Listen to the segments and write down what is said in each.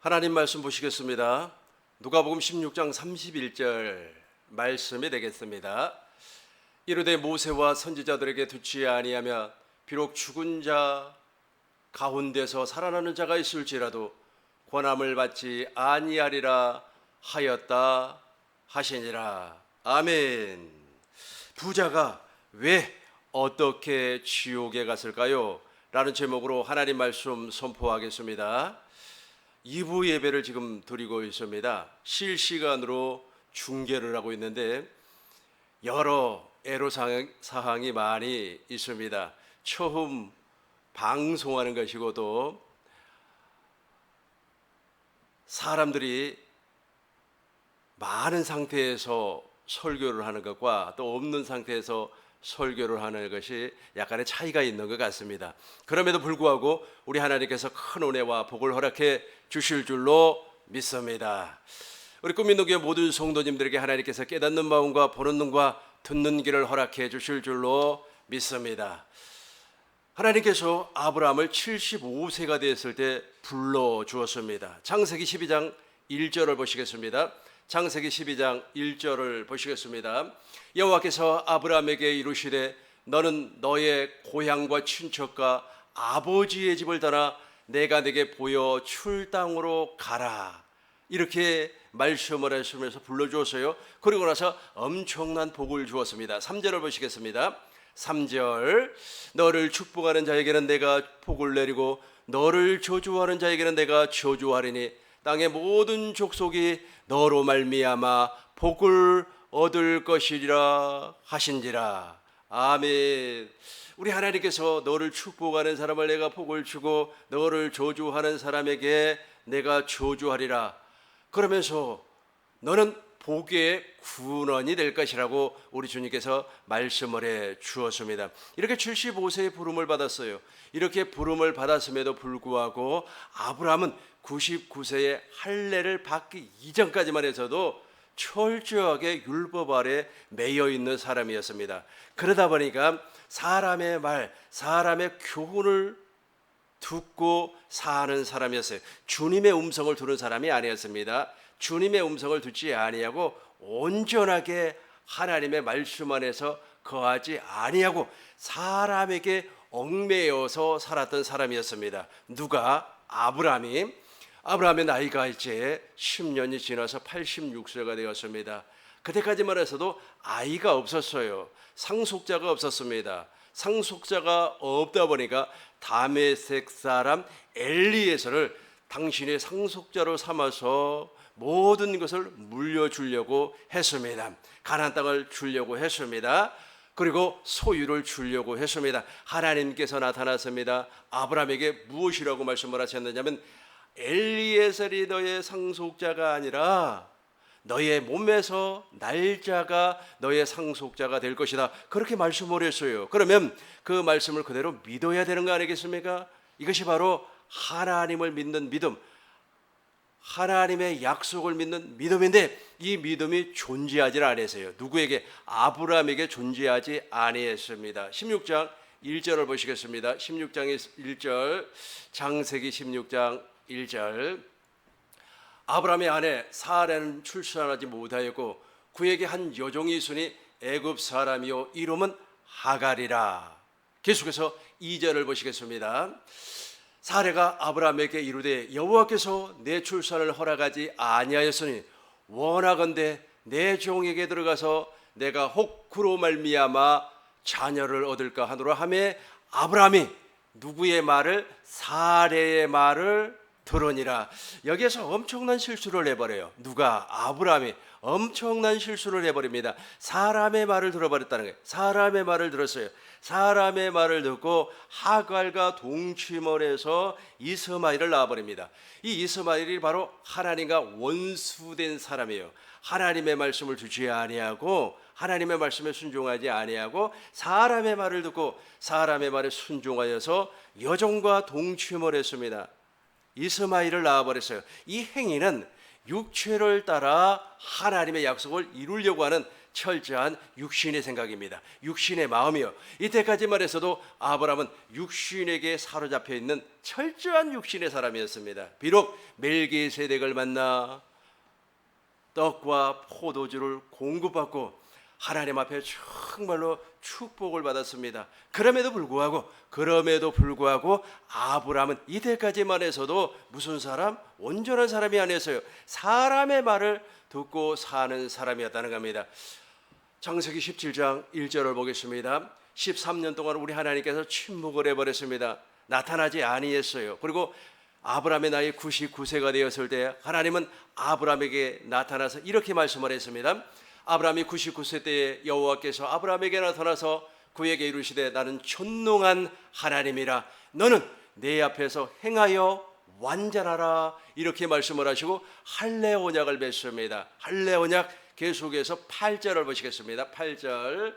하나님 말씀 보시겠습니다. 누가복음 16장 31절 말씀이 되겠습니다. 이르되 모세와 선지자들에게 듣지 아니하며 비록 죽은 자 가운데서 살아나는 자가 있을지라도 권함을 받지 아니하리라 하였다 하시니라. 아멘. 부자가 왜 어떻게 지옥에 갔을까요? 라는 제목으로 하나님 말씀 선포하겠습니다. 2부 예배를 지금 드리고 있습니다. 실시간으로 중계를 하고 있는데 여러 애로사항이 많이 있습니다. 처음 방송하는 것이고 또 사람들이 많은 상태에서 설교를 하는 것과 또 없는 상태에서 설교를 하는 것이 약간의 차이가 있는 것 같습니다. 그럼에도 불구하고 우리 하나님께서 큰 은혜와 복을 허락해 주실 줄로 믿습니다. 우리 꿈민동교회 모든 성도님들에게 하나님께서 깨닫는 마음과 보는 눈과 듣는 길을 허락해 주실 줄로 믿습니다. 하나님께서 아브라함을 75세가 되었을 때 불러주었습니다. 창세기 12장 1절을 보시겠습니다. 창세기 12장 1절을 보시겠습니다. 여호와께서 아브라함에게 이르시되 너는 너의 고향과 친척과 아버지의 집을 떠나 내가 내게 보여 출 땅으로 가라. 이렇게 말씀을 하시면서 불러주었어요. 그리고 나서 엄청난 복을 주었습니다. 3절을 보시겠습니다. 3절 너를 축복하는 자에게는 내가 복을 내리고 너를 저주하는 자에게는 내가 저주하리니 땅의 모든 족속이 너로 말미암아 복을 얻을 것이리라 하신지라. 아멘. 우리 하나님께서 너를 축복하는 사람을 내가 복을 주고 너를 저주하는 사람에게 내가 저주하리라. 그러면서 너는 복의 군원이 될 것이라고 우리 주님께서 말씀을 해 주었습니다. 이렇게 75세의 부름을 받았어요. 이렇게 부름을 받았음에도 불구하고 아브라함은 99세의 할례를 받기 이전까지만 해서도 철저하게 율법 아래 매여 있는 사람이었습니다. 그러다 보니까 사람의 말, 사람의 교훈을 듣고 사는 사람이었어요. 주님의 음성을 들은 사람이 아니었습니다. 주님의 음성을 듣지 아니하고 온전하게 하나님의 말씀 안에서 거하지 아니하고 사람에게 얽매여서 살았던 사람이었습니다. 누가? 아브라함의 나이가 이제 10년이 지나서 86세가 되었습니다. 그때까지만 해서도 아이가 없었어요. 상속자가 없었습니다. 상속자가 없다 보니까 다메섹 사람 엘리에서를 당신의 상속자로 삼아서 모든 것을 물려주려고 했습니다. 가나안 땅을 주려고 했습니다. 그리고 소유를 주려고 했습니다. 하나님께서 나타났습니다. 아브라함에게 무엇이라고 말씀을 하셨느냐면 엘리에셀이 너의 상속자가 아니라 너의 몸에서 날짜가 너의 상속자가 될 것이다. 그렇게 말씀을 했어요. 그러면 그 말씀을 그대로 믿어야 되는 거 아니겠습니까? 이것이 바로 하나님을 믿는 믿음, 하나님의 약속을 믿는 믿음인데 이 믿음이 존재하지 아니했어요. 누구에게? 아브라함에게 존재하지 아니했습니다. 16장 1절을 보시겠습니다. 16장 1절, 창세기 16장 1절. 아브라함의 아내 사라는 출산하지 못하였고 그에게 한 여종이 있으니 애굽 사람이요 이름은 하갈이라. 계속해서 2절을 보시겠습니다. 사라가 아브라함에게 이르되 여호와께서 내 출산을 허락하지 아니하였으니 원하건대 내 종에게 들어가서 내가 혹 그로 말미암아 자녀를 얻을까 하노라 하매 아브라함이 누구의 말을? 사라의 말을 들으니라. 여기에서 엄청난 실수를 해버려요. 누가? 아브라함이 엄청난 실수를 해버립니다. 사람의 말을 들어버렸다는 거예요. 사람의 말을 들었어요. 사람의 말을 듣고 하갈과 동침을 해서 이스마엘을 낳아버립니다. 이 이스마엘이 바로 하나님과 원수된 사람이에요. 하나님의 말씀을 듣지 아니하고 하나님의 말씀에 순종하지 아니하고 사람의 말을 듣고 사람의 말에 순종하여서 여종과 동침을 했습니다. 이스마엘을 낳아버렸어요. 이 행위는 육체를 따라 하나님의 약속을 이루려고 하는 철저한 육신의 생각입니다. 육신의 마음이요. 이때까지만 해서도 아브라함은 육신에게 사로잡혀 있는 철저한 육신의 사람이었습니다. 비록 멜기세덱을 만나 떡과 포도주를 공급받고 하나님 앞에 정말로 축복을 받았습니다. 그럼에도 불구하고 아브라함은 이때까지만 해서도 무슨 사람? 온전한 사람이 아니었어요. 사람의 말을 듣고 사는 사람이었다는 겁니다. 창세기 17장 1절을 보겠습니다. 13년 동안 우리 하나님께서 침묵을 해버렸습니다. 나타나지 아니했어요. 그리고 아브라함의 나이 99세가 되었을 때 하나님은 아브라함에게 나타나서 이렇게 말씀을 했습니다. 아브라함이 99세 때에 여호와께서 아브라함에게 나타나서 그에게 이르시되 나는 존농한 하나님이라 너는 내 앞에서 행하여 완전하라 이렇게 말씀을 하시고 할례 언약을 맺습니다. 할례 언약 계속해서 8절을 보시겠습니다. 8절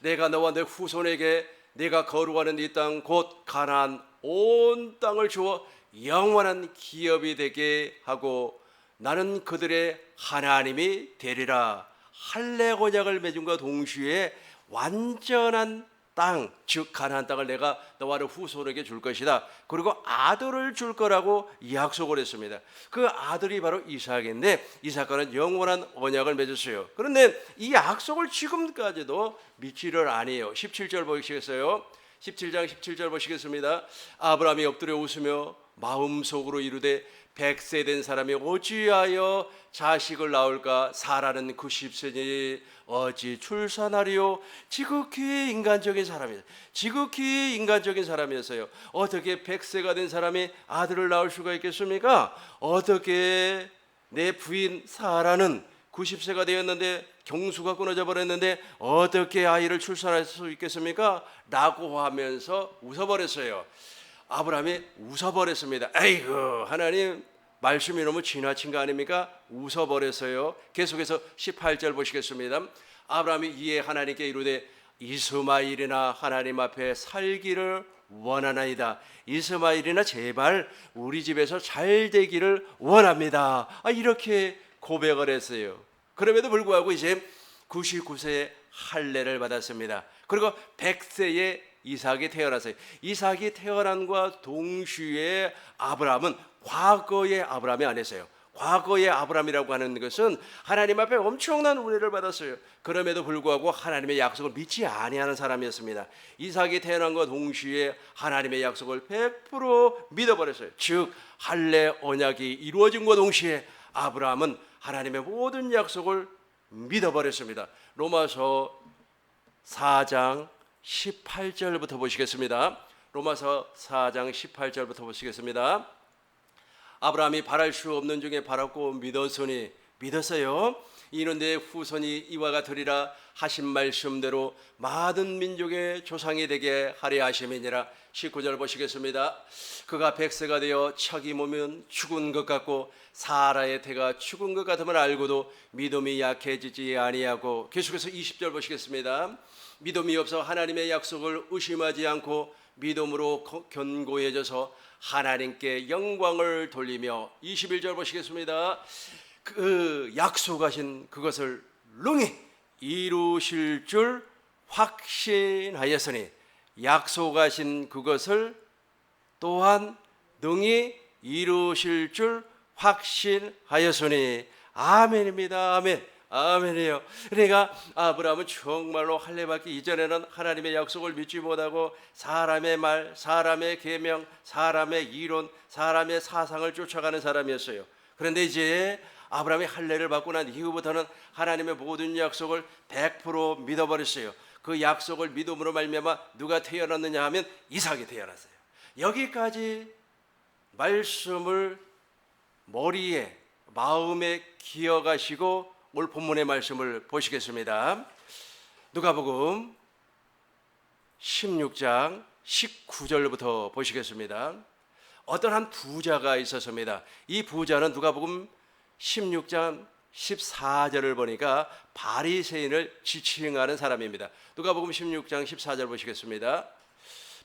내가 너와 내 후손에게 내가 거룩하는 이 땅 곧 가나안 온 땅을 주어 영원한 기업이 되게 하고 나는 그들의 하나님이 되리라. 할례 언약을 맺음과 동시에 완전한 땅, 즉 가나안 땅을 내가 너와 너 후손에게 줄 것이다. 그리고 아들을 줄 거라고 약속을 했습니다. 그 아들이 바로 이삭인데 이삭과는 영원한 언약을 맺었어요. 그런데 이 약속을 지금까지도 믿지를 아니에요. 17절 보시겠어요? 17장 17절 보시겠습니다. 아브라함이 엎드려 웃으며 마음속으로 이르되 100세 된 사람이 어찌하여 자식을 낳을까? 사라는 90세니 어찌 출산하리요? 지극히 인간적인 사람이었어요. 어떻게 100세가 된 사람이 아들을 낳을 수가 있겠습니까? 어떻게 내 부인 사라는 90세가 되었는데 경수가 끊어져 버렸는데 어떻게 아이를 출산할 수 있겠습니까? 라고 하면서 웃어버렸어요. 아브라함이 웃어버렸습니다. 아이고 하나님 말씀이 너무 지나친 거 아닙니까? 웃어버렸어요. 계속해서 18절 보시겠습니다. 아브라함이 이에 하나님께 이르되 이스마엘이나 하나님 앞에 살기를 원하나이다. 이스마엘이나 제발 우리 집에서 잘 되기를 원합니다. 이렇게 고백을 했어요. 그럼에도 불구하고 이제 99세에 할례를 받았습니다. 그리고 100세에 이삭이 태어났어요. 이삭이 태어난과 동시에 아브라함은 과거의 아브라함이 아니었어요. 과거의 아브라함이라고 하는 것은 하나님 앞에 엄청난 은혜를 받았어요. 그럼에도 불구하고 하나님의 약속을 믿지 아니하는 사람이었습니다. 이삭이 태어난과 동시에 하나님의 약속을 100% 믿어버렸어요. 즉 할례 언약이 이루어진과 동시에 아브라함은 하나님의 모든 약속을 믿어버렸습니다. 로마서 4장 18절부터 보시겠습니다. 로마서 4장 18절부터 보시겠습니다. 아브라함이 바랄 수 없는 중에 바랐고 믿었어요. 이는 내 후손이 이와 같으리라 하신 말씀대로 많은 민족의 조상이 되게 하려 하심이니라. 19절 보시겠습니다. 그가 100세가 되어 척이 모면 죽은 것 같고 사라의 태가 죽은 것 같음을 알고도 믿음이 약해지지 아니하고. 계속해서 20절 보시겠습니다. 믿음이 없어 하나님의 약속을 의심하지 않고 믿음으로 견고해져서 하나님께 영광을 돌리며. 21절 보시겠습니다. 그 약속하신 그것을 능히 이루실 줄 확신하였으니. 약속하신 그것을 또한 능히 이루실 줄 확신하였으니. 아멘입니다. 아멘. 아멘이에요. 그러니까 아브라함은 정말로 할례 받기 이전에는 하나님의 약속을 믿지 못하고 사람의 말, 사람의 계명, 사람의 이론, 사람의 사상을 쫓아가는 사람이었어요. 그런데 이제 아브라함이 할례를 받고 난 이후부터는 하나님의 모든 약속을 100% 믿어버렸어요. 그 약속을 믿음으로 말미암아 누가 태어났느냐 하면 이삭이 태어났어요. 여기까지 말씀을 머리에 마음에 기억하시고 오늘 본문의 말씀을 보시겠습니다. 누가복음 16장 19절부터 보시겠습니다. 어떤 한 부자가 있었습니다. 이 부자는 누가복음 16장 14절을 보니까 바리새인을 지칭하는 사람입니다. 누가복음 16장 14절 보시겠습니다.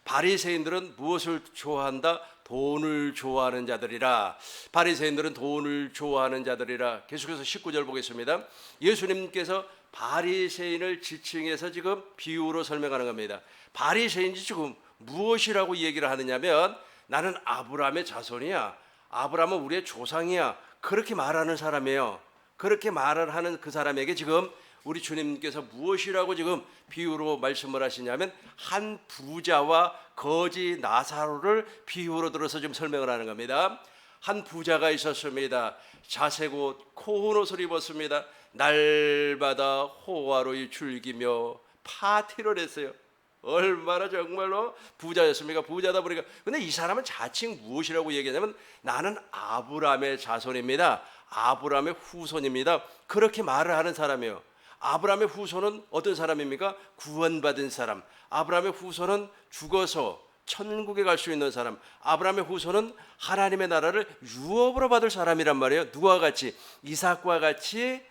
바리새인들은 무엇을 좋아한다? 돈을 좋아하는 자들이라. 바리새인들은 돈을 좋아하는 자들이라. 계속해서 19절 보겠습니다. 예수님께서 바리새인을 지칭해서 지금 비유로 설명하는 겁니다. 바리새인이 지금 무엇이라고 얘기를 하느냐면 나는 아브라함의 자손이야. 아브라함은 우리의 조상이야. 그렇게 말하는 사람이에요. 그렇게 말을 하는 그 사람에게 지금 우리 주님께서 무엇이라고 지금 비유로 말씀을 하시냐면 한 부자와 거지 나사로를 비유로 들어서 좀 설명을 하는 겁니다. 한 부자가 있었습니다. 자색 옷, 고운 옷을 입었습니다. 날마다 호화로이 즐기며 파티를 했어요. 얼마나 정말로 부자였습니까? 부자다 보니까. 근데 이 사람은 자칭 무엇이라고 얘기하냐면 나는 아브라함의 자손입니다. 아브라함의 후손입니다. 그렇게 말을 하는 사람이에요. 아브라함의 후손은 어떤 사람입니까? 구원받은 사람. 아브라함의 후손은 죽어서 천국에 갈 수 있는 사람. 아브라함의 후손은 하나님의 나라를 유업으로 받을 사람이란 말이에요. 누구와 같이? 이삭과 같이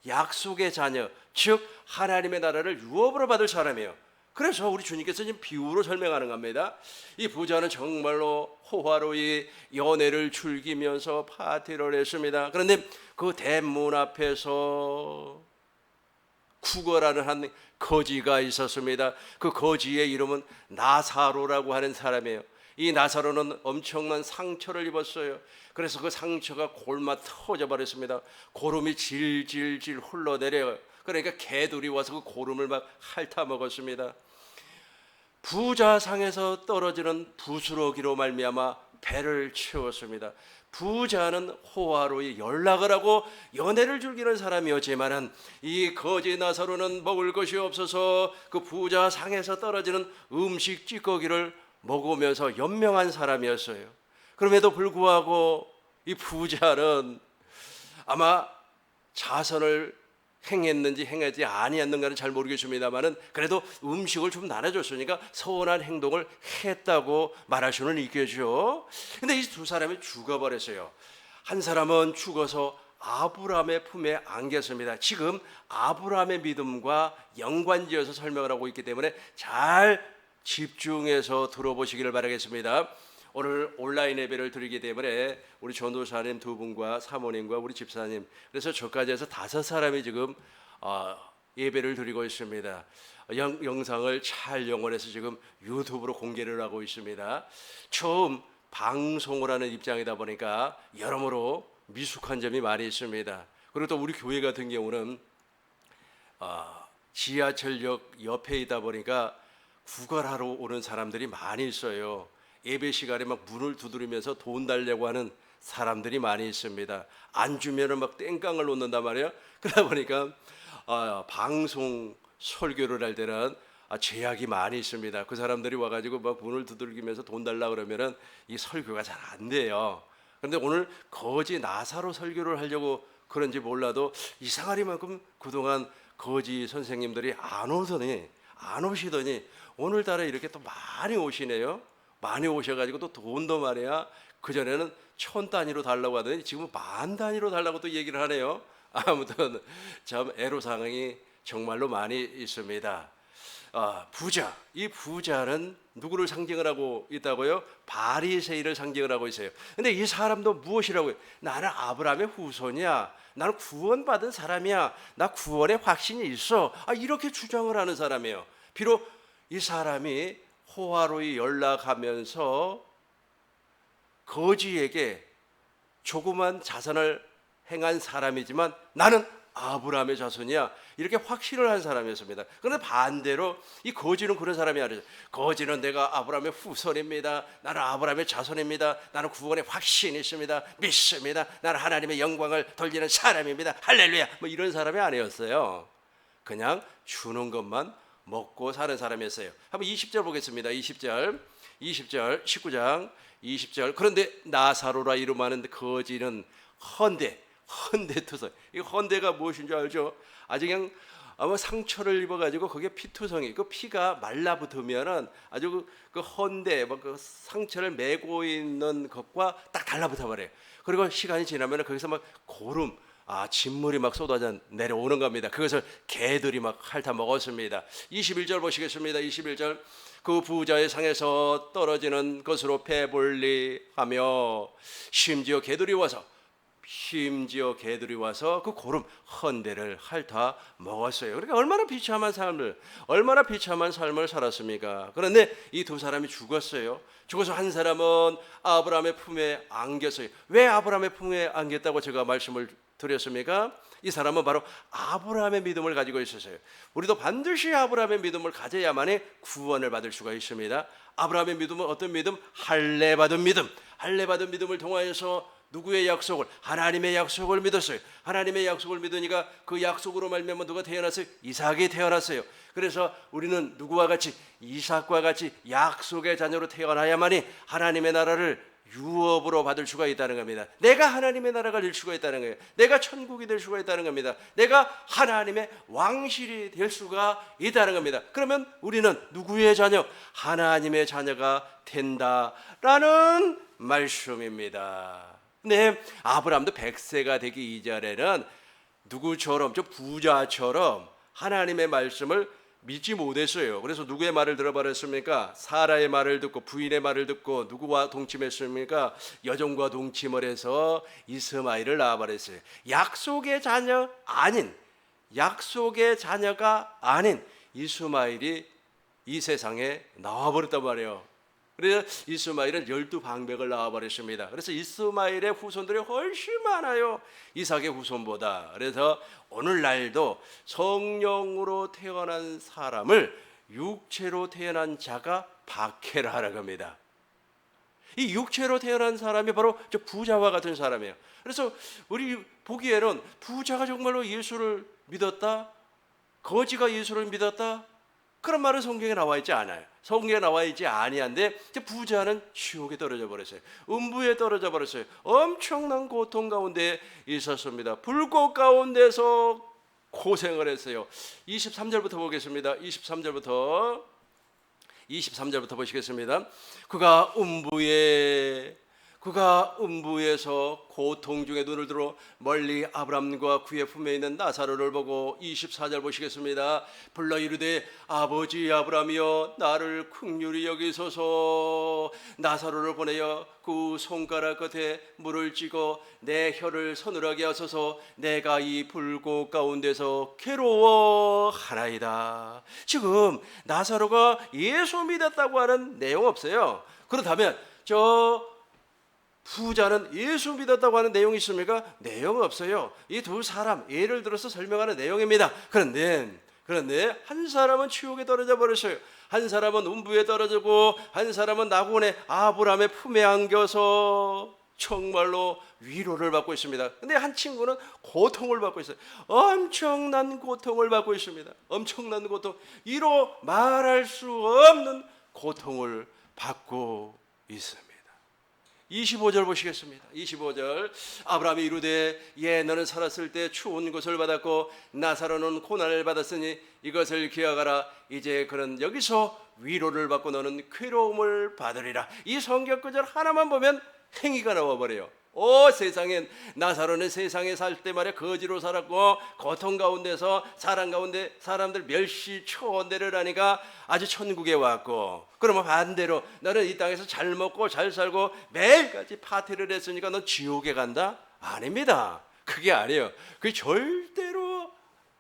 약속의 자녀, 즉 하나님의 나라를 유업으로 받을 사람이에요. 그래서 우리 주님께서 지금 비유로 설명하는 겁니다. 이 부자는 정말로 호화로이 연애를 즐기면서 파티를 했습니다. 그런데 그 대문 앞에서 구걸하는 한 거지가 있었습니다. 그 거지의 이름은 나사로라고 하는 사람이에요. 이 나사로는 엄청난 상처를 입었어요. 그래서 그 상처가 골마 터져 버렸습니다. 고름이 질질질 흘러내려요. 그러니까 개들이 와서 그 고름을 막 핥아 먹었습니다. 부자 상에서 떨어지는 부스러기로 말미암아 배를 채웠습니다. 부자는 호화로이 연락을 하고 연애를 즐기는 사람이었지만은 이 거지 나사로는 먹을 것이 없어서 그 부자 상에서 떨어지는 음식 찌꺼기를 먹으면서 연명한 사람이었어요. 그럼에도 불구하고 이 부자는 아마 자선을 행했는지 행하지 아니했는가는 잘 모르겠습니다만은 그래도 음식을 좀 나눠줬으니까 선한 행동을 했다고 말할 수는 있겠죠. 근데 이 두 사람이 죽어버렸어요. 한 사람은 죽어서 아브라함의 품에 안겼습니다. 지금 아브라함의 믿음과 연관지어서 설명을 하고 있기 때문에 잘 집중해서 들어보시기를 바라겠습니다. 오늘 온라인 예배를 드리기 때문에 우리 전도사님 두 분과 사모님과 우리 집사님, 그래서 저까지 해서 5사람이 지금 예배를 드리고 있습니다. 영상을 촬영을 해서 지금 유튜브로 공개를 하고 있습니다. 처음 방송을 하는 입장이다 보니까 여러모로 미숙한 점이 많이 있습니다. 그리고 또 우리 교회 같은 경우는 지하철역 옆에 있다 보니까 구걸하러 오는 사람들이 많이 있어요. 예배 시간에 막 문을 두드리면서 돈 달려고 하는 사람들이 많이 있습니다. 안 주면은 막 땡깡을 놓는단 말이에요. 그러다 보니까 방송 설교를 할 때는 제약이 많이 있습니다. 그 사람들이 와가지고 막 문을 두들기면서 돈 달라 그러면은 이 설교가 잘 안 돼요. 그런데 오늘 거지 나사로 설교를 하려고 그런지 몰라도 이상하리만큼 그동안 거지 선생님들이 안 오시더니 오늘따라 이렇게 또 많이 오시네요. 많이 오셔가지고 또 돈도 말이야. 그전에는 1000 단위로 달라고 하더니 지금 10,000 단위로 달라고 또 얘기를 하네요. 아무튼 참 애로사항이 정말로 많이 있습니다. 부자, 이 부자는 누구를 상징을 하고 있다고요? 바리새인을 상징을 하고 있어요. 근데 이 사람도 무엇이라고요? 나는 아브라함의 후손이야. 나는 구원받은 사람이야. 나 구원의 확신이 있어. 이렇게 주장을 하는 사람이에요. 비록 이 사람이 호화로이 연락하면서 거지에게 조그만 자선을 행한 사람이지만 나는 아브라함의 자손이야, 이렇게 확신을 한 사람이었습니다. 그런데 반대로 이 거지는 그런 사람이 아니죠. 거지는 내가 아브라함의 후손입니다. 나는 아브라함의 자손입니다. 나는 구원의 확신이 있습니다. 믿습니다. 나는 하나님의 영광을 돌리는 사람입니다. 할렐루야. 뭐 이런 사람이 아니었어요. 그냥 주는 것만 먹고 사는 사람이었어요. 한번 20절 보겠습니다. 20절 19장 20절. 그런데 나사로라 이름하는 거지는 헌데투성. 이 헌데가 무엇인 줄 알죠? 아주 그냥 아마 상처를 입어가지고 거기에 피투성이, 그 피가 말라붙으면은 아주 그 헌데 그 상처를 메고 있는 것과 딱 달라붙어 버려요. 그리고 시간이 지나면 거기서 막 고름, 진물이 막 쏟아져 내려오는 겁니다. 그것을 개들이 막 핥아 먹었습니다. 21절 보시겠습니다. 21절. 그 부자의 상에서 떨어지는 것으로 배불리하며 심지어 개들이 와서 심지어 개들이 와서 그 고름 헌대를 핥아 먹었어요. 그러니까 얼마나 비참한 삶을 살았습니까? 그런데 이 두 사람이 죽었어요. 죽어서 한 사람은 아브라함의 품에 안겼어요. 왜 아브라함의 품에 안겼다고 제가 말씀을 드렸습니까? 이 사람은 바로 아브라함의 믿음을 가지고 있었어요. 우리도 반드시 아브라함의 믿음을 가져야만이 구원을 받을 수가 있습니다. 아브라함의 믿음은 어떤 믿음? 할례 받은 믿음. 할례 받은 믿음을 통하여서 누구의 약속을? 하나님의 약속을 믿었어요. 하나님의 약속을 믿으니까 그 약속으로 말미암아 누가 태어났어요? 이삭이 태어났어요. 그래서 우리는 누구와 같이? 이삭과 같이 약속의 자녀로 태어나야만이 하나님의 나라를 유업으로 받을 수가 있다는 겁니다. 내가 하나님의 나라가 될 수가 있다는 거예요. 내가 천국이 될 수가 있다는 겁니다. 내가 하나님의 왕실이 될 수가 있다는 겁니다. 그러면 우리는 누구의 자녀? 하나님의 자녀가 된다라는 말씀입니다. 네, 아브라함도 100세가 되기 이전에는 누구처럼, 저 부자처럼 하나님의 말씀을 믿지 못했어요. 그래서 누구의 말을 들어버렸습니까? 사라의 말을 듣고, 부인의 말을 듣고, 누구와 동침했습니까? 여종과 동침을 해서 이스마엘을 낳아버렸어요. 약속의 자녀가 아닌 이스마엘이 이 세상에 나와버렸단 말이에요. 그래서 이스마엘은 12방백을 낳아버렸습니다. 그래서 이스마엘의 후손들이 훨씬 많아요, 이삭의 후손보다. 그래서 오늘날도 성령으로 태어난 사람을 육체로 태어난 자가 박해를 하는 겁니다. 이 육체로 태어난 사람이 바로 저 부자와 같은 사람이에요. 그래서 우리 보기에는 부자가 정말로 예수를 믿었다, 거지가 예수를 믿었다, 그런 말은 성경에 나와 있지 않아요. 성경에 나와 있지 아니한데 부자는 지옥에 떨어져 버렸어요. 음부에 떨어져 버렸어요. 엄청난 고통 가운데 있었습니다. 불꽃 가운데서 고생을 했어요. 23절부터 보겠습니다. 23절부터 보시겠습니다. 그가 음부에서 고통 중에 눈을 들어 멀리 아브람과 그의 품에 있는 나사로를 보고 24절 보시겠습니다. 불러 이르되 아버지 아브람이여 나를 긍휼히 여기소서. 나사로를 보내어 그 손가락 끝에 물을 찍어 내 혀를 서늘하게 하소서. 내가 이 불꽃 가운데서 괴로워하나이다. 지금 나사로가 예수 믿었다고 하는 내용 없어요. 그렇다면 저 부자는 예수 믿었다고 하는 내용이 있습니까? 내용 없어요. 이 두 사람 예를 들어서 설명하는 내용입니다. 그런데 한 사람은 지옥에 떨어져 버렸어요. 한 사람은 음부에 떨어지고 한 사람은 낙원의 아브라함의 품에 안겨서 정말로 위로를 받고 있습니다. 근데 한 친구는 고통을 받고 있어요. 엄청난 고통을 받고 있습니다. 엄청난 고통, 이로 말할 수 없는 고통을 받고 있습니다. 25절 보시겠습니다. 25절 아브라함이 이르되 너는 살았을 때 추운 것을 받았고 나사로는 고난을 받았으니 이것을 기억하라. 이제 그는 여기서 위로를 받고 너는 괴로움을 받으리라. 이 성경 구절 하나만 보면 행위가 나와버려요. 세상엔 나사로는 세상에 살 때 말이야 거지로 살았고 고통 가운데서 사랑 가운데 사람들 멸시 초원대를 하니까 아주 천국에 왔고, 그러면 반대로 너는 이 땅에서 잘 먹고 잘 살고 매일같이 파티를 했으니까 넌 지옥에 간다? 아닙니다. 그게 아니에요. 그게 절대로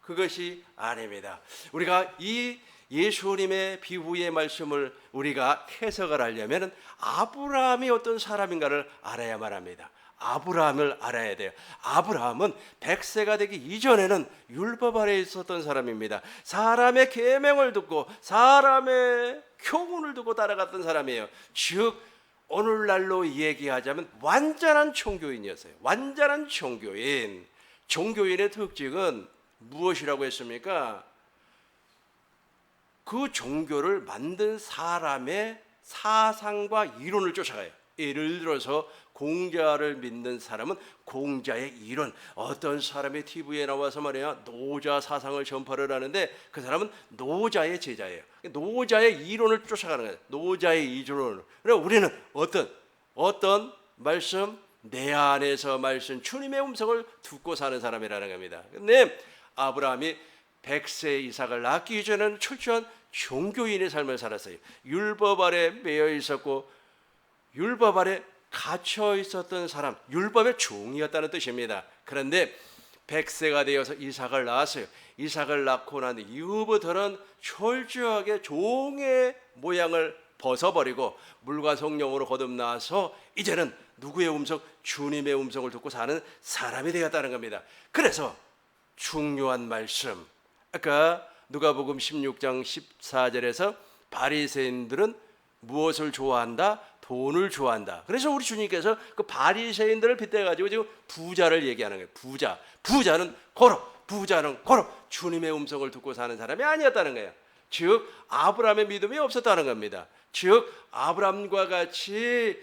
그것이 아닙니다. 우리가 이 예수님의 비유의 말씀을 우리가 해석을 하려면 아브라함이 어떤 사람인가를 알아야만 합니다. 아브라함을 알아야 돼요. 아브라함은 100세가 되기 이전에는 율법 아래에 있었던 사람입니다. 사람의 계명을 듣고 사람의 교훈을 듣고 따라갔던 사람이에요. 즉 오늘날로 얘기하자면 완전한 종교인이었어요. 완전한 종교인. 종교인의 특징은 무엇이라고 했습니까? 그 종교를 만든 사람의 사상과 이론을 쫓아가요. 예를 들어서 공자를 믿는 사람은 공자의 이론, 어떤 사람이 TV에 나와서 말이야 노자 사상을 전파를 하는데 그 사람은 노자의 제자예요. 노자의 이론을 쫓아가는 거예요. 노자의 이론을. 그래서 우리는 어떤 말씀, 내 안에서 말씀, 주님의 음성을 듣고 사는 사람이라는 겁니다. 근데 아브라함이 100세 이삭을 낳기 이전에는 철저한 종교인의 삶을 살았어요. 율법 아래 매여 있었고 율법 아래 갇혀 있었던 사람, 율법의 종이었다는 뜻입니다. 그런데 100세가 되어서 이삭을 낳았어요. 이삭을 낳고 난 이후부터는 철저하게 종의 모양을 벗어버리고 물과 성령으로 거듭나서 이제는 누구의 음성? 주님의 음성을 듣고 사는 사람이 되었다는 겁니다. 그래서 중요한 말씀, 아까 누가복음 16장 14절에서 바리새인들은 무엇을 좋아한다? 돈을 좋아한다. 그래서 우리 주님께서 그 바리새인들을 빗대 가지고 지금 부자를 얘기하는 거예요. 부자는 고로 주님의 음성을 듣고 사는 사람이 아니었다는 거예요. 즉 아브라함의 믿음이 없었다는 겁니다. 즉 아브라함과 같이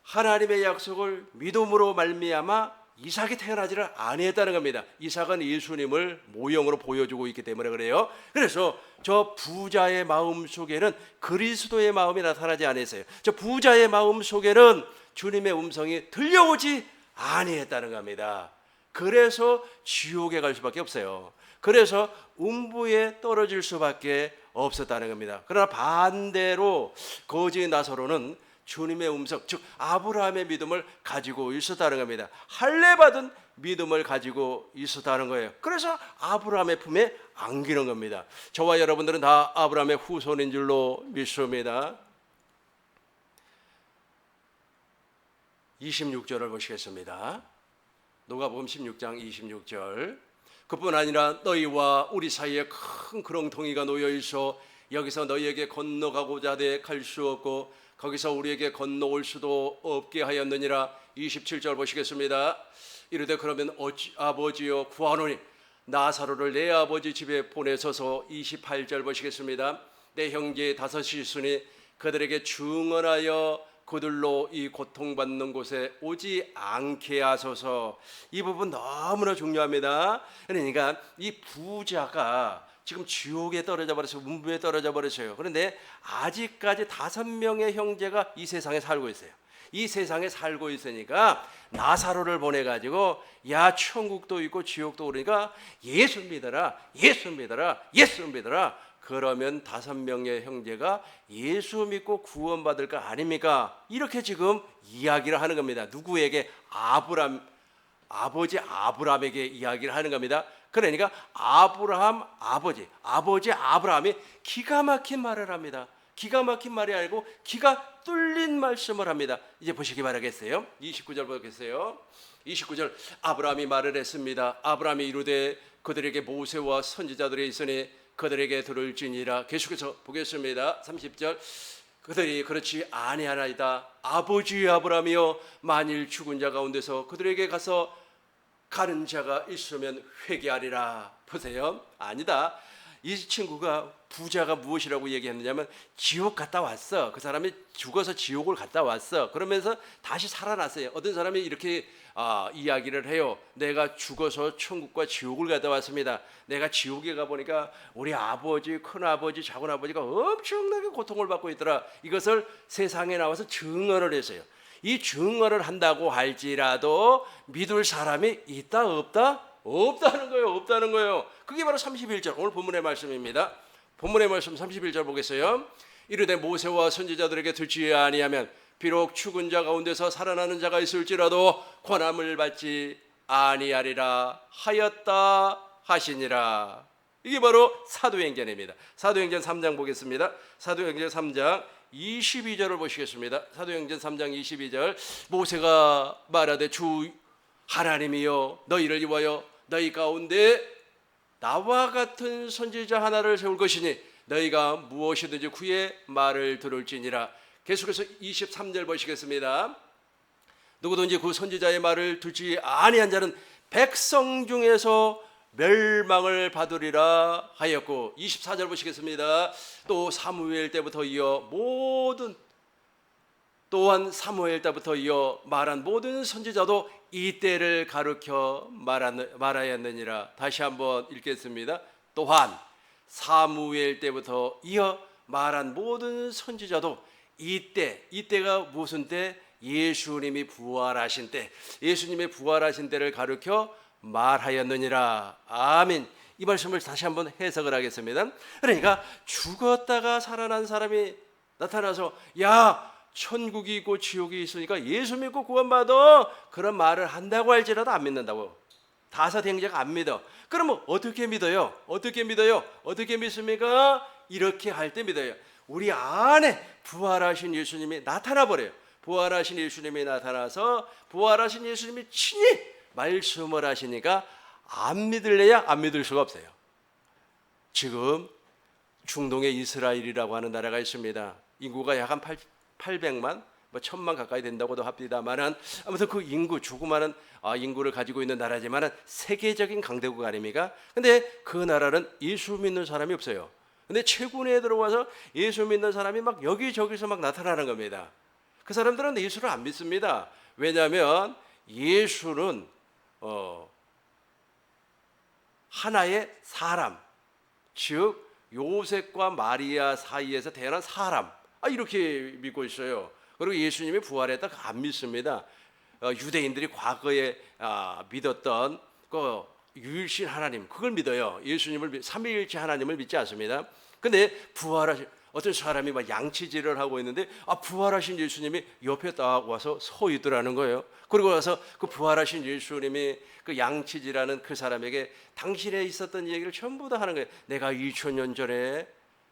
하나님의 약속을 믿음으로 말미암아 이삭이 태어나지를 아니했다는 겁니다. 이삭은 예수님을 모형으로 보여주고 있기 때문에 그래요. 그래서 저 부자의 마음 속에는 그리스도의 마음이 나타나지 않았어요. 저 부자의 마음 속에는 주님의 음성이 들려오지 아니했다는 겁니다. 그래서 지옥에 갈 수밖에 없어요. 그래서 음부에 떨어질 수밖에 없었다는 겁니다. 그러나 반대로 거지 나사로는 주님의 음성, 즉 아브라함의 믿음을 가지고 있었다는 겁니다. 할례받은 믿음을 가지고 있었다는 거예요. 그래서 아브라함의 품에 안기는 겁니다. 저와 여러분들은 다 아브라함의 후손인 줄로 믿습니다. 26절을 보시겠습니다. 누가복음 16장 26절. 그뿐 아니라 너희와 우리 사이에 큰 구렁텅이가 놓여 있어 여기서 너희에게 건너가고자 돼 갈 수 없고 거기서 우리에게 건너올 수도 없게 하였느니라. 27절 보시겠습니다. 이르되 그러면 아버지여 구하노니 나사로를 내 아버지 집에 보내소서. 28절 보시겠습니다. 내 형제 다섯이 있으니 그들에게 증언하여 그들로 이 고통받는 곳에 오지 않게 하소서. 이 부분 너무나 중요합니다. 그러니까 이 부자가 지금 지옥에 떨어져 버렸어요. 음부에 떨어져 버렸어요. 그런데 아직까지 5명의 형제가 이 세상에 살고 있어요. 이 세상에 살고 있으니까 나사로를 보내가지고 야 천국도 있고 지옥도 오르니까 예수 믿어라, 예수 믿어라, 예수 믿어라. 그러면 5명의 형제가 예수 믿고 구원받을 거 아닙니까? 이렇게 지금 이야기를 하는 겁니다. 누구에게? 아버지 아브라함에게 이야기를 하는 겁니다. 그러니까 아브라함 아버지 아브라함이 기가 막힌 말을 합니다. 기가 막힌 말이 아니고 기가 뚫린 말씀을 합니다. 이제 보시기 바라겠어요. 29절 보겠어요. 29절 아브라함이 말을 했습니다. 아브라함이 이르되 그들에게 모세와 선지자들이 있으니 그들에게 들을지니라. 계속해서 보겠습니다. 30절 그들이 그렇지 아니하나이다. 아버지 아브라함이여 만일 죽은 자 가운데서 그들에게 가서 가는 자가 있으면 회개하리라. 보세요. 아니다. 이 친구가 부자가 무엇이라고 얘기했느냐면 지옥 갔다 왔어. 그 사람이 죽어서 지옥을 갔다 왔어. 그러면서 다시 살아났어요. 어떤 사람이 이렇게 이야기를 해요. 내가 죽어서 천국과 지옥을 갔다 왔습니다. 내가 지옥에 가보니까 우리 아버지, 큰아버지, 작은아버지가 엄청나게 고통을 받고 있더라. 이것을 세상에 나와서 증언을 했어요. 이 증언을 한다고 할지라도 믿을 사람이 있다 없다? 없다는 거예요. 없다는 거예요. 그게 바로 31절 오늘 본문의 말씀입니다. 본문의 말씀 31절 보겠어요. 이르되 모세와 선지자들에게 듣지 아니하면 비록 죽은 자 가운데서 살아나는 자가 있을지라도 권함을 받지 아니하리라 하였다 하시니라. 이게 바로 사도행전입니다. 사도행전 3장 보겠습니다. 사도행전 3장 22절을 보시겠습니다. 사도행전 3장 22절 모세가 말하되 주 하나님이여 너희를 위하여 너희 가운데 나와 같은 선지자 하나를 세울 것이니 너희가 무엇이든지 그의 말을 들을지니라. 계속해서 23절 보시겠습니다. 누구든지 그 선지자의 말을 듣지 아니한 자는 백성 중에서 멸망을 받으리라 하였고 24절 보시겠습니다. 또 사무엘 때부터 이어 또한 사무엘 때부터 이어 말한 모든 선지자도 이 때를 가르쳐 말하였느니라. 다시 한번 읽겠습니다. 또한 사무엘 때부터 이어 말한 모든 선지자도 이때가 무슨 때? 예수님이 부활하신 때, 예수님의 부활하신 때를 가르쳐 말하였느니라. 아멘. 이 말씀을 다시 한번 해석을 하겠습니다. 그러니까 죽었다가 살아난 사람이 나타나서 야 천국이 있고 지옥이 있으니까 예수 믿고 구원받아, 그런 말을 한다고 할지라도 안 믿는다고. 다사대행자가 안 믿어. 그러면 어떻게 믿어요? 어떻게 믿어요? 어떻게 믿습니까? 이렇게 할 때 믿어요. 우리 안에 부활하신 예수님이 나타나 버려요. 부활하신 예수님이 나타나서 부활하신 예수님이 친히 말씀을 하시니까 안 믿을래야 안 믿을 수가 없어요. 지금 중동에 이스라엘이라고 하는 나라가 있습니다. 인구가 약 한 800만, 1000만 가까이 된다고도 합니다만은, 아무튼 그 인구, 조그마한 인구를 가지고 있는 나라지만은 세계적인 강대국 아닙니까? 근데 그 나라는 예수 믿는 사람이 없어요. 근데 최근에 들어와서 예수 믿는 사람이 막 여기저기서 막 나타나는 겁니다. 그 사람들은 예수를 안 믿습니다. 왜냐하면 예수는 하나의 사람, 즉 요셉과 마리아 사이에서 태어난 사람, 이렇게 믿고 있어요. 그리고 예수님이 부활했다 안 믿습니다. 유대인들이 과거에 믿었던 그 유일신 하나님, 그걸 믿어요. 예수님을, 삼위일체 하나님을 믿지 않습니다. 근데 부활하신 어떤 사람이 막 양치질을 하고 있는데 부활하신 예수님이 옆에 딱 와서 서 있더라는 거예요. 그리고 와서 그 부활하신 예수님이 그 양치질하는 그 사람에게 당신에 있었던 얘기를 전부 다 하는 거예요. 내가 2000년 전에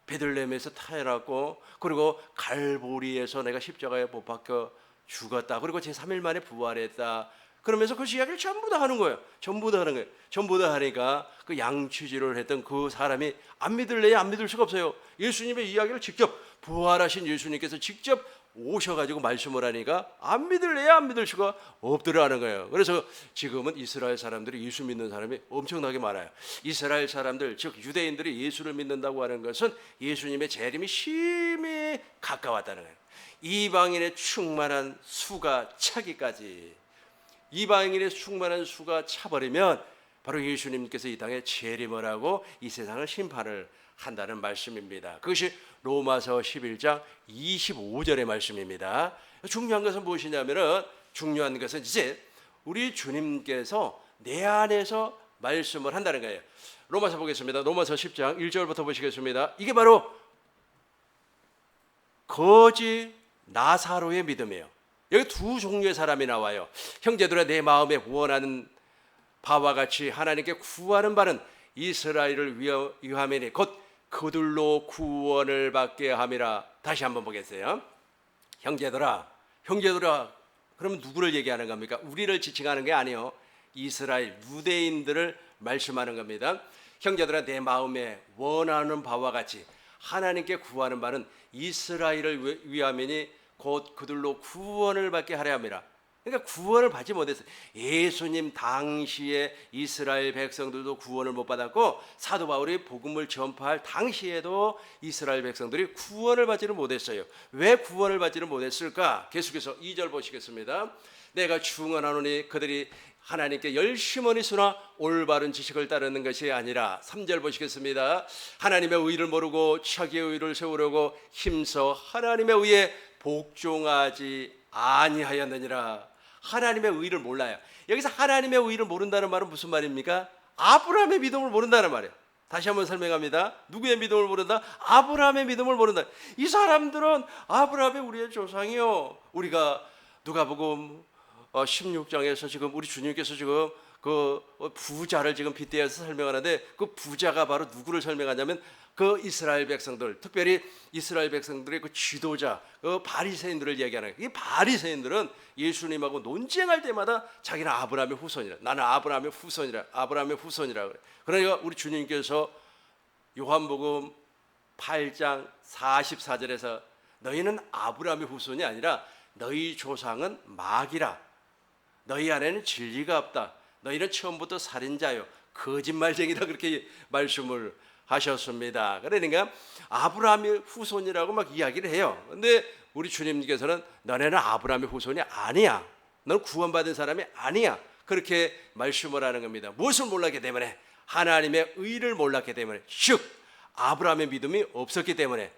베들레헴에서 태어났고, 그리고 갈보리에서 내가 십자가에 못 박혀 죽었다. 그리고 제3일 만에 부활했다. 그러면서 그 이야기를 전부 다 하는 거예요. 전부 다 하는 거예요. 전부 다 하니까 그 양치질을 했던 그 사람이 안 믿을래야 안 믿을 수가 없어요. 예수님의 이야기를 직접, 부활하신 예수님께서 직접 오셔가지고 말씀을 하니까 안 믿을래야 안 믿을 수가 없더라는 거예요. 그래서 지금은 이스라엘 사람들이 예수 믿는 사람이 엄청나게 많아요. 이스라엘 사람들, 즉 유대인들이 예수를 믿는다고 하는 것은 예수님의 재림이 심히 가까웠다는 거예요. 이방인의 충만한 수가 차기까지, 이방인의 충만한 수가 차버리면 바로 예수님께서 이 땅에 재림을 하고 이 세상을 심판을 한다는 말씀입니다. 그것이 로마서 11장 25절의 말씀입니다. 중요한 것은 무엇이냐면은, 중요한 것은 이제 우리 주님께서 내 안에서 말씀을 한다는 거예요. 로마서 보겠습니다. 로마서 10장 1절부터 보시겠습니다. 이게 바로 거짓 나사로의 믿음이에요. 여기 두 종류의 사람이 나와요. 형제들아, 내 마음에 원하는 바와 같이 하나님께 구하는 바는 이스라엘을 위함이니 곧 그들로 구원을 받게 함이라. 다시 한번 보겠어요. 형제들아, 그러면 누구를 얘기하는 겁니까? 우리를 지칭하는 게 아니에요. 이스라엘 유대인들을 말씀하는 겁니다. 형제들아, 내 마음에 원하는 바와 같이 하나님께 구하는 바는 이스라엘을 위함이니 곧 그들로 구원을 받게 하려 함이라. 그러니까 구원을 받지 못했어요. 예수님 당시에 이스라엘 백성들도 구원을 못 받았고, 사도 바울이 복음을 전파할 당시에도 이스라엘 백성들이 구원을 받지를 못했어요. 왜 구원을 받지를 못했을까? 계속해서 2절 보시겠습니다. 내가 충언하노니 그들이 하나님께 열심히 쓰나 올바른 지식을 따르는 것이 아니라. 3절 보시겠습니다. 하나님의 의를 모르고 자기의 의를 세우려고 힘써 하나님의 의에 복종하지 아니하였느니라. 하나님의 의를 몰라요. 여기서 하나님의 의를 모른다는 말은 무슨 말입니까? 아브라함의 믿음을 모른다는 말이에요. 다시 한번 설명합니다. 누구의 믿음을 모른다? 아브라함의 믿음을 모른다. 이 사람들은 아브라함이 우리의 조상이요. 우리가 누가복음 16장에서 지금 우리 주님께서 지금 그 부자를 지금 빗대어서 설명하는데, 그 부자가 바로 누구를 설명하냐면 그 이스라엘 백성들, 특별히 이스라엘 백성들의 그 지도자, 그 바리새인들을 얘기하는 거예요. 이 바리새인들은 예수님하고 논쟁할 때마다 자기는 아브라함의 후손이라, 나는 아브라함의 후손이라, 아브라함의 후손이라 그래. 그러니까 우리 주님께서 요한복음 8장 44절에서 너희는 아브라함의 후손이 아니라 너희 조상은 마귀라, 너희 안에는 진리가 없다, 너희는 처음부터 살인자요 거짓말쟁이다, 그렇게 말씀을 하셨습니다. 그러니까 아브라함의 후손이라고 막 이야기를 해요. 근데 우리 주님께서는 너네는 아브라함의 후손이 아니야, 넌 구원받은 사람이 아니야, 그렇게 말씀을 하는 겁니다. 무엇을 몰랐기 때문에? 하나님의 의를 몰랐기 때문에, 즉 아브라함의 믿음이 없었기 때문에.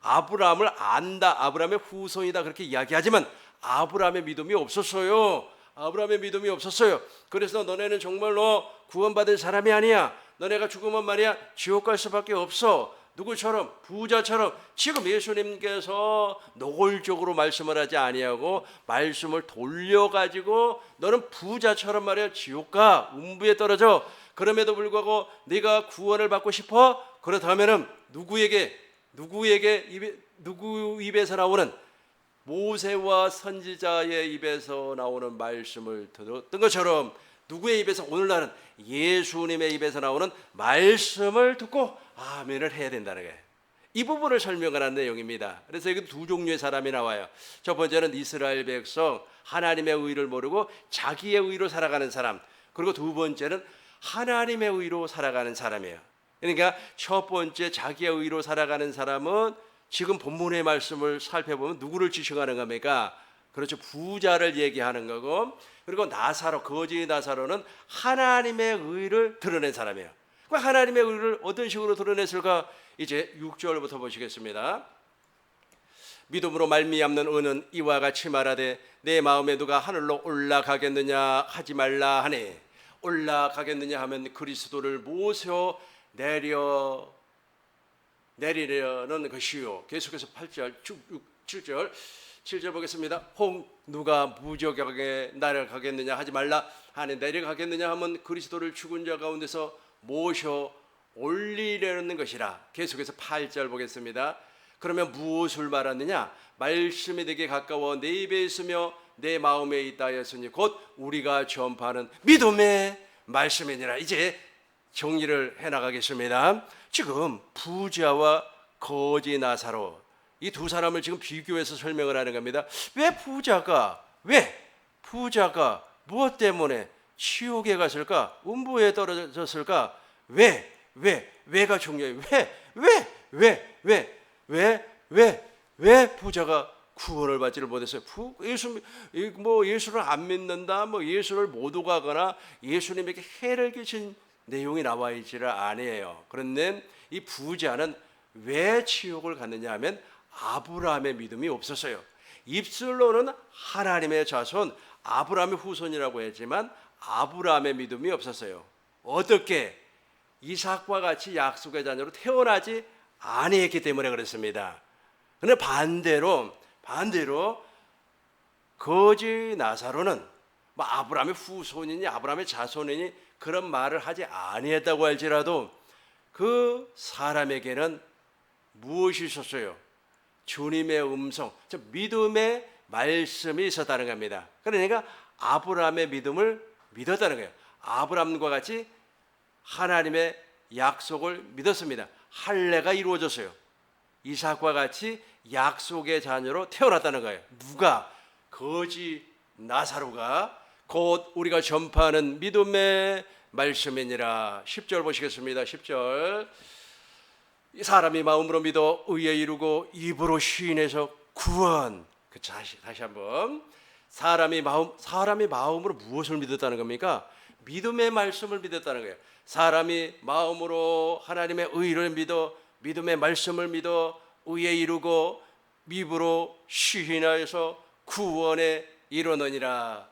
아브라함을 안다, 아브라함의 후손이다 그렇게 이야기하지만 아브라함의 믿음이 없었어요. 아브라함의 믿음이 없었어요. 그래서 너네는 정말로 구원받은 사람이 아니야, 너네가 죽으면 말이야 지옥 갈 수밖에 없어, 누구처럼? 부자처럼. 지금 예수님께서 노골적으로 말씀을 하지 아니하고 말씀을 돌려가지고 너는 부자처럼 말이야 지옥 가, 음부에 떨어져. 그럼에도 불구하고 네가 구원을 받고 싶어? 그렇다면은 누구 입에서 나오는 모세와 선지자의 입에서 나오는 말씀을 들었던 것처럼 누구의 입에서? 오늘날은 예수님의 입에서 나오는 말씀을 듣고 아멘을 해야 된다는 거예요. 이 부분을 설명하는 내용입니다. 그래서 여기 두 종류의 사람이 나와요. 첫 번째는 이스라엘 백성, 하나님의 의를 모르고 자기의 의로 살아가는 사람. 그리고 두 번째는 하나님의 의로 살아가는 사람이에요. 그러니까 첫 번째 자기의 의로 살아가는 사람은 지금 본문의 말씀을 살펴보면 누구를 지칭하는 겁니까? 그렇죠. 부자를 얘기하는 거고, 그리고 나사로, 거지 나사로는 하나님의 의를 드러낸 사람이에요. 그 하나님의 의를 어떤 식으로 드러냈을까? 이제 6절부터 보시겠습니다. 믿음으로 말미암는 의는 이와 같이 말하되 내 마음에 누가 하늘로 올라가겠느냐 하지 말라 하니, 올라가겠느냐 하면 그리스도를 모셔 내리려는 것이요. 계속해서 8절, 7절 보겠습니다. 혹 누가 무저격하게 날아가겠느냐 하지 말라 하니, 내려가겠느냐 하면 그리스도를 죽은 자 가운데서 모셔 올리려는 것이라. 계속해서 8절 보겠습니다. 그러면 무엇을 말하느냐? 말씀이 되게 가까워 내 입에 있으며 내 마음에 있다 하였으니 곧 우리가 전파하는 믿음의 말씀이니라. 이제 정리를 해나가겠습니다. 지금 부자와 거지 나사로, 이 두 사람을 지금 비교해서 설명을 하는 겁니다. 왜 부자가 무엇 때문에 지옥에 갔을까? 음부에 떨어졌을까? 왜가 중요해요. 왜 부자가 구원을 받지를 못했어요? 예수를 안 믿는다, 예수를 못 오가거나 예수님에게 해를 끼친 내용이 나와 있지를 아니에요. 그런데 이 부자는 왜 지옥을 갔느냐 하면 아브라함의 믿음이 없었어요. 입술로는 하나님의 자손, 아브라함의 후손이라고 했지만 아브라함의 믿음이 없었어요. 어떻게? 이삭과 같이 약속의 자녀로 태어나지 아니했기 때문에 그렇습니다. 그런데 반대로 거지 나사로는 아브라함의 후손이니 아브라함의 자손이니 그런 말을 하지 아니했다고 할지라도 그 사람에게는 무엇이 있었어요? 주님의 음성, 즉 믿음의 말씀이 있었다는 겁니다. 그러니까 아브라함의 믿음을 믿었다는 거예요. 아브라함과 같이 하나님의 약속을 믿었습니다. 할례가 이루어졌어요. 이삭과 같이 약속의 자녀로 태어났다는 거예요. 누가? 거지 나사로가 곧 우리가 전파하는 믿음의 말씀이니라. 10절 보시겠습니다. 10절. 사람이 마음으로 믿어 의에 이르고 입으로 시인해서 구원. 다시 한번. 사람이 마음으로 무엇을 믿었다는 겁니까? 믿음의 말씀을 믿었다는 거예요. 사람이 마음으로 하나님의 의를 믿어 믿음의 말씀을 믿어 의에 이르고 입으로 시인하여서 구원에 이르느니라.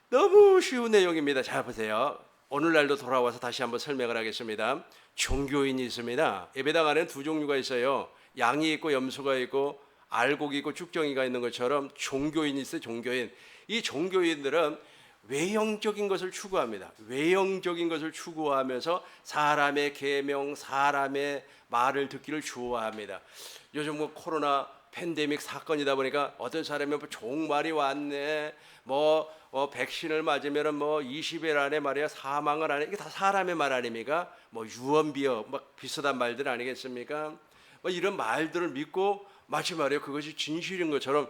너무 쉬운 내용입니다. 잘 보세요. 오늘날도 돌아와서 다시 한번 설명을 하겠습니다. 종교인이 있습니다. 예배당 안에는 두 종류가 있어요. 양이 있고 염소가 있고 알곡이 있고 쭉정이가 있는 것처럼 종교인이 있어요. 종교인. 이 종교인들은 외형적인 것을 추구합니다. 외형적인 것을 추구하면서 사람의 계명, 사람의 말을 듣기를 좋아합니다. 요즘 코로나 팬데믹 사건이다 보니까 어떤 사람이 종말이 왔네, 백신을 맞으면 20일 안에 말이야 사망을 하네. 이게 다 사람의 말 아닙니까? 유언비어 비슷한 말들 아니겠습니까? 이런 말들을 믿고 마치 말이야 그것이 진실인 것처럼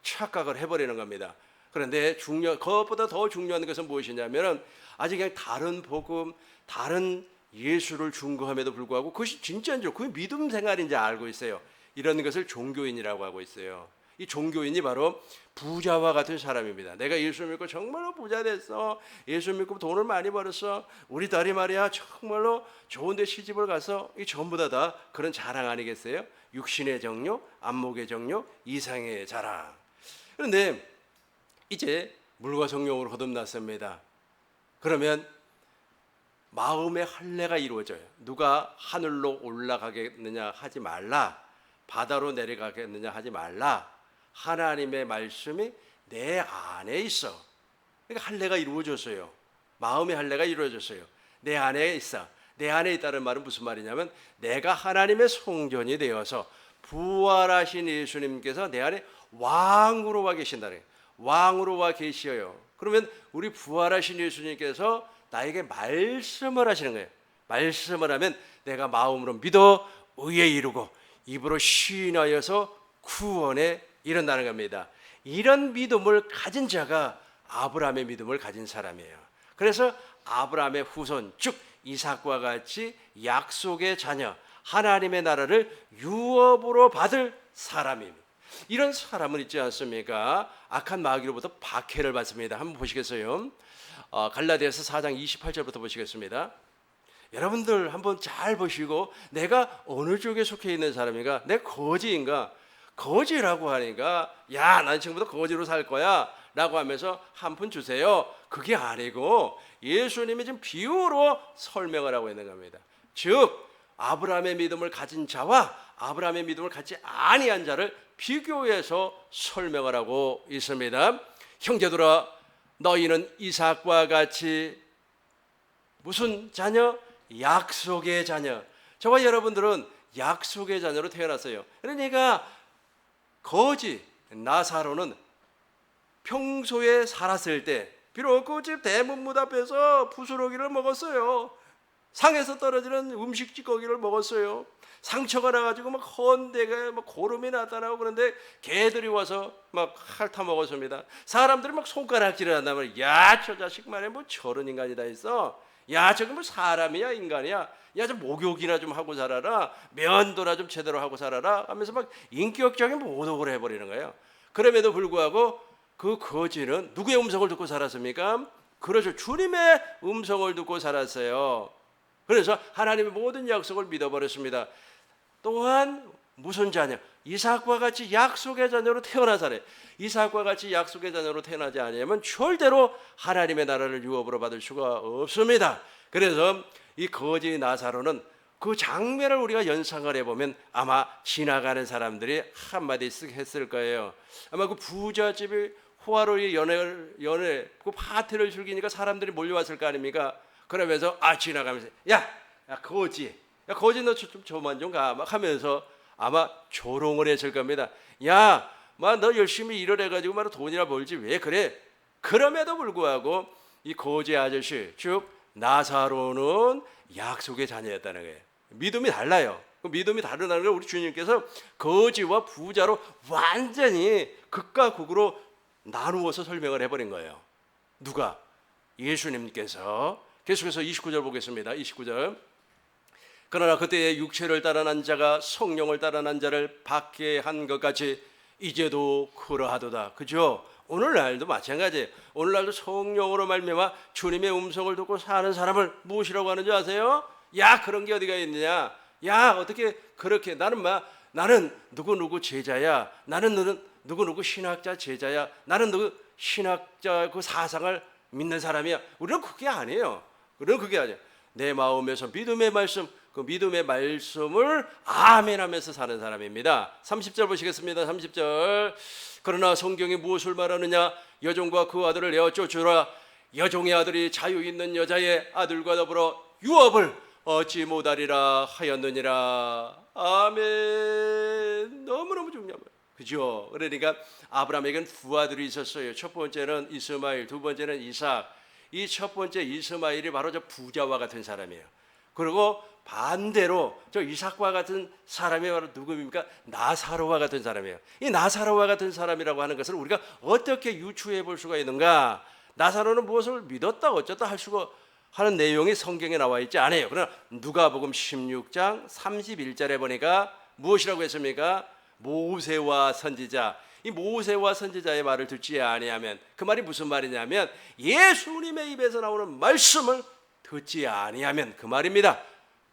착각을 해버리는 겁니다. 그런데 그것보다 더 중요한 것은 무엇이냐면 아직 그냥 다른 복음, 다른 예수를 중거함에도 불구하고 그것이 진짜인지, 그게 믿음 생활인지 알고 있어요. 이런 것을 종교인이라고 하고 있어요. 이 종교인이 바로 부자와 같은 사람입니다. 내가 예수 믿고 정말로 부자 됐어. 예수 믿고 돈을 많이 벌었어. 우리 딸이 말이야 정말로 좋은 데 시집을 가서 이 전부 다 그런 자랑 아니겠어요? 육신의 정욕, 안목의 정욕, 이상의 자랑. 그런데 이제 물과 성령으로 거듭났습니다. 그러면 마음의 할례가 이루어져요. 누가 하늘로 올라가겠느냐 하지 말라, 바다로 내려가겠느냐 하지 말라. 하나님의 말씀이 내 안에 있어. 그러니까 할례가 이루어졌어요. 마음의 할례가 이루어졌어요. 내 안에 있어. 내 안에 있다는 말은 무슨 말이냐면 내가 하나님의 성전이 되어서 부활하신 예수님께서 내 안에 왕으로 와 계신다는 거예요. 왕으로 와 계시어요. 그러면 우리 부활하신 예수님께서 나에게 말씀을 하시는 거예요. 말씀을 하면 내가 마음으로 믿어 의에 이르고 입으로 시인하여서 구원에 이른다는 겁니다. 이런 믿음을 가진 자가 아브라함의 믿음을 가진 사람이에요. 그래서 아브라함의 후손 즉 이삭과 같이 약속의 자녀 하나님의 나라를 유업으로 받을 사람입니다. 이런 사람은 있지 않습니까? 악한 마귀로부터 박해를 받습니다. 한번 보시겠어요? 갈라디아서 4장 28절부터 보시겠습니다. 여러분들 한번 잘 보시고 내가 어느 쪽에 속해 있는 사람인가? 내 거지인가? 거지라고 하니까 야, 난 지금부터 거지로 살 거야 라고 하면서 한 푼 주세요. 그게 아니고 예수님이 지금 비유로 설명을 하고 있는 겁니다. 즉 아브라함의 믿음을 가진 자와 아브라함의 믿음을 갖지 아니한 자를 비교해서 설명을 하고 있습니다. 형제들아 너희는 이삭과 같이 무슨 자녀? 약속의 자녀. 저와 여러분들은 약속의 자녀로 태어났어요. 그러니까 거지 나사로는 평소에 살았을 때 비록 그 집 대문 앞에서 부스러기를 먹었어요. 상에서 떨어지는 음식 찌꺼기를 먹었어요. 상처가 나가지고 막 헌데가 막 고름이 나타나고 그런데 개들이 와서 막 핥아 먹었습니다. 사람들이 막 손가락질을 한다면 야, 저 자식 말에 뭐 저런 인간이 다 있어. 야, 저기 뭐 사람이야 인간이야. 야, 좀 목욕이나 좀 하고 살아라. 면도나 좀 제대로 하고 살아라 하면서 막 인격적인 모독을 해버리는 거예요. 그럼에도 불구하고 그 거지는 누구의 음성을 듣고 살았습니까? 그렇죠. 주님의 음성을 듣고 살았어요. 그래서 하나님의 모든 약속을 믿어버렸습니다. 또한 무슨 자녀? 이삭과 같이 약속의 자녀로 태어난 사람. 이삭과 같이 약속의 자녀로 태어나지 않으면 절대로 하나님의 나라를 유업으로 받을 수가 없습니다. 그래서 이 거지 나사로는 그 장면을 우리가 연상을 해보면 아마 지나가는 사람들이 한마디 쓱 했을 거예요. 아마 그 부잣집이 호화로이 연애 그 파티를 즐기니까 사람들이 몰려왔을 거 아닙니까? 그러면서 지나가면서 야 거지, 야 거지 너 좀 저만 좀 가 막 하면서 아마 조롱을 했을 겁니다. 야, 너 열심히 일을 해가지고 막 돈이나 벌지 왜 그래? 그럼에도 불구하고 이 거지 아저씨 즉 나사로는 약속의 자녀였다는 거예요. 믿음이 달라요. 그 믿음이 다르다는 걸 우리 주님께서 거지와 부자로 완전히 극과 극으로 나누어서 설명을 해버린 거예요. 누가? 예수님께서. 계속해서 29절 보겠습니다. 29절. 그러나 그때의 육체를 따라 난 자가 성령을 따라 난 자를 받게 한 것 같이 이제도 그러하도다. 그죠? 오늘날도 마찬가지예요. 오늘날도 성령으로 말미암아 주님의 음성을 듣고 사는 사람을 무엇이라고 하는지 아세요? 야, 그런 게 어디가 있느냐? 야, 어떻게 그렇게 나는 누구 제자야. 나는 누구 신학자 제자야. 나는 누구 신학자 그 사상을 믿는 사람이야. 우리는 그게 아니에요. 우리는 그게 아니에요. 내 마음에서 믿음의 말씀, 그 믿음의 말씀을 아멘하면서 사는 사람입니다. 30절 보시겠습니다. 30절. 그러나 성경이 무엇을 말하느냐? 여종과 그 아들을 내어 쫓으라. 여종의 아들이 자유 있는 여자의 아들과 더불어 유업을 얻지 못하리라 하였느니라. 아멘. 너무너무 중요한 거예요. 그죠? 그러니까 아브라함에게는 두 아들이 있었어요. 첫 번째는 이스마엘, 두 번째는 이삭. 이 첫 번째 이스마엘이 바로 저 부자와 같은 사람이에요. 그리고 반대로 저 이삭과 같은 사람이 바로 누구입니까? 나사로와 같은 사람이에요. 이 나사로와 같은 사람이라고 하는 것을 우리가 어떻게 유추해 볼 수가 있는가? 나사로는 무엇을 믿었다 어쩌다 할 수가 하는 내용이 성경에 나와 있지 않아요. 그러나 누가복음 16장 31절에 보니까 무엇이라고 했습니까? 모세와 선지자. 이 모세와 선지자의 말을 듣지 아니하면 그 말이 무슨 말이냐면 예수님의 입에서 나오는 말씀을 듣지 아니하면 그 말입니다.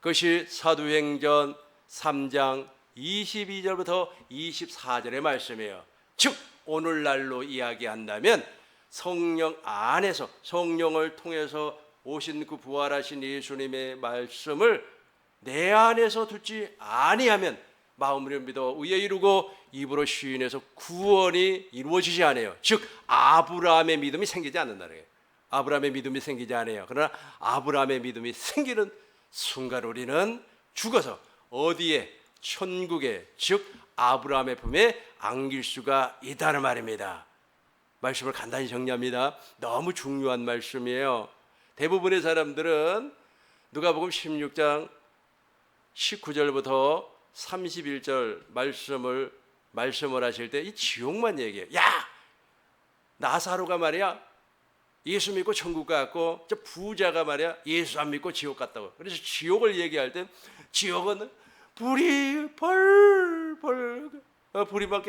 그것이 사도행전 3장 22절부터 24절의 말씀이에요. 즉 오늘날로 이야기한다면 성령 안에서 성령을 통해서 오신 그 부활하신 예수님의 말씀을 내 안에서 듣지 아니하면 마음으로 믿어 의에 이루고 입으로 시인해서 구원이 이루어지지 않아요. 즉 아브라함의 믿음이 생기지 않는다는 거예요. 아브라함의 믿음이 생기지 않아요. 그러나 아브라함의 믿음이 생기는 순간 우리는 죽어서 어디에? 천국에, 즉 아브라함의 품에 안길 수가 있다는 말입니다. 말씀을 간단히 정리합니다. 너무 중요한 말씀이에요. 대부분의 사람들은 누가복음 16장 19절부터 31절 말씀을 하실 때 이 지옥만 얘기해요. 야! 나사로가 말이야 예수 믿고 천국 갔고 저 부자가 말이야 예수 안 믿고 지옥 갔다고. 그래서 지옥을 얘기할 때 지옥은 불이 벌벌 불이 막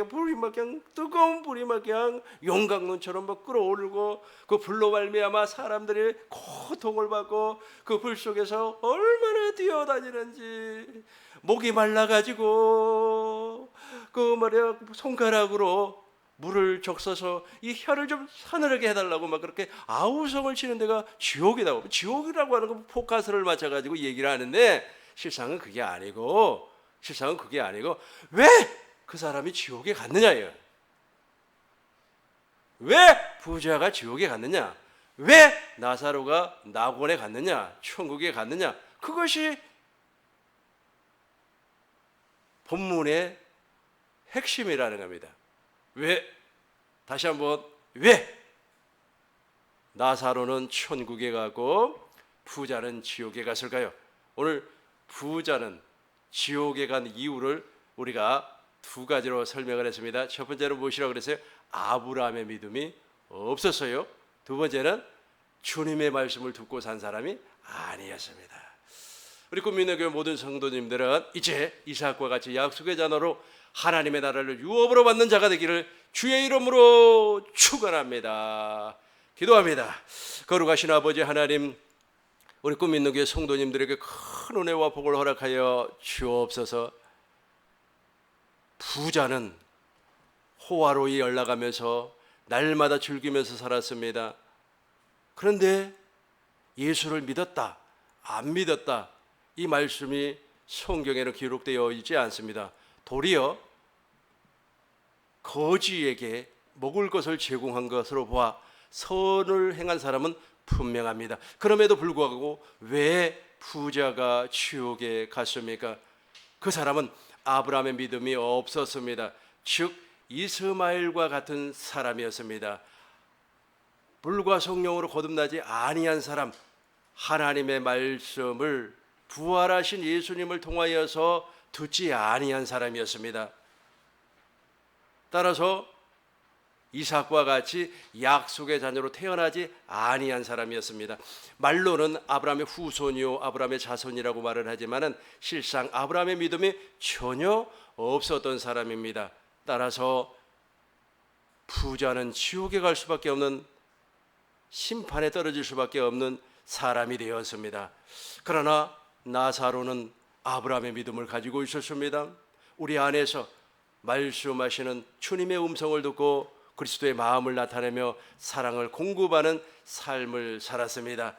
그냥 뜨거운 불이 막 그냥 용광론처럼 막 끓어오르고 그 불로 말미암아 사람들이 고통을 받고 그 불 속에서 얼마나 뛰어다니는지 목이 말라가지고 그 말이야 손가락으로 물을 적셔서 이 혀를 좀 서늘하게 해달라고 막 그렇게 아우성을 치는 데가 지옥이라고. 지옥이라고 하는 건 포커스를 맞춰가지고 얘기를 하는데 실상은 그게 아니고 왜 그 사람이 지옥에 갔느냐예요. 왜 부자가 지옥에 갔느냐? 왜 나사로가 낙원에 갔느냐? 천국에 갔느냐? 그것이 본문의 핵심이라는 겁니다. 왜? 다시 한번 왜? 나사로는 천국에 가고 부자는 지옥에 갔을까요? 오늘 부자는 지옥에 간 이유를 우리가 두 가지로 설명을 했습니다. 첫 번째는 무엇이라고 그랬어요? 아브라함의 믿음이 없었어요. 두 번째는 주님의 말씀을 듣고 산 사람이 아니었습니다. 우리 꿈민의교회 모든 성도님들은 이제 이삭과 같이 약속의 자녀로 하나님의 나라를 유업으로 받는 자가 되기를 주의 이름으로 축원합니다. 기도합니다. 거룩하신 아버지 하나님, 우리 꿈민의교회 성도님들에게 큰 은혜와 복을 허락하여 주옵소서. 부자는 호화로이 연락하면서 날마다 즐기면서 살았습니다. 그런데 예수를 믿었다, 안 믿었다, 이 말씀이 성경에는 기록되어 있지 않습니다. 도리어 거지에게 먹을 것을 제공한 것으로 보아 선을 행한 사람은 분명합니다. 그럼에도 불구하고 왜 부자가 지옥에 갔습니까? 그 사람은 아브라함의 믿음이 없었습니다. 즉 이스마엘과 같은 사람이었습니다. 불과 성령으로 거듭나지 아니한 사람, 하나님의 말씀을 부활하신 예수님을 통하여서 듣지 아니한 사람이었습니다. 따라서 이삭과 같이 약속의 자녀로 태어나지 아니한 사람이었습니다. 말로는 아브라함의 후손이요 아브라함의 자손이라고 말을 하지만은 실상 아브라함의 믿음이 전혀 없었던 사람입니다. 따라서 부자는 지옥에 갈 수밖에 없는, 심판에 떨어질 수밖에 없는 사람이 되었습니다. 그러나 나사로는 아브라함의 믿음을 가지고 있었습니다. 우리 안에서 말씀하시는 주님의 음성을 듣고 그리스도의 마음을 나타내며 사랑을 공급하는 삶을 살았습니다.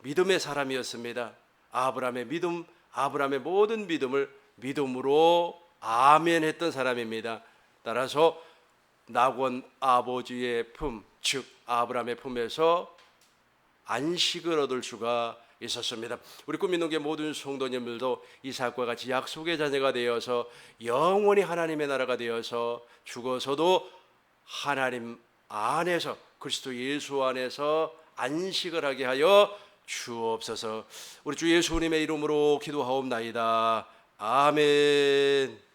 믿음의 사람이었습니다. 아브라함의 믿음, 아브라함의 모든 믿음을 믿음으로 아멘했던 사람입니다. 따라서 낙원 아버지의 품, 즉 아브라함의 품에서 안식을 얻을 수가 있었습니다. 우리 꿈민동교회 모든 성도님들도 이삭과 같이 약속의 자녀가 되어서 영원히 하나님의 나라가 되어서 죽어서도 하나님 안에서, 그리스도 예수 안에서 안식을 하게 하여 주옵소서. 우리 주 예수님의 이름으로 기도하옵나이다. 아멘.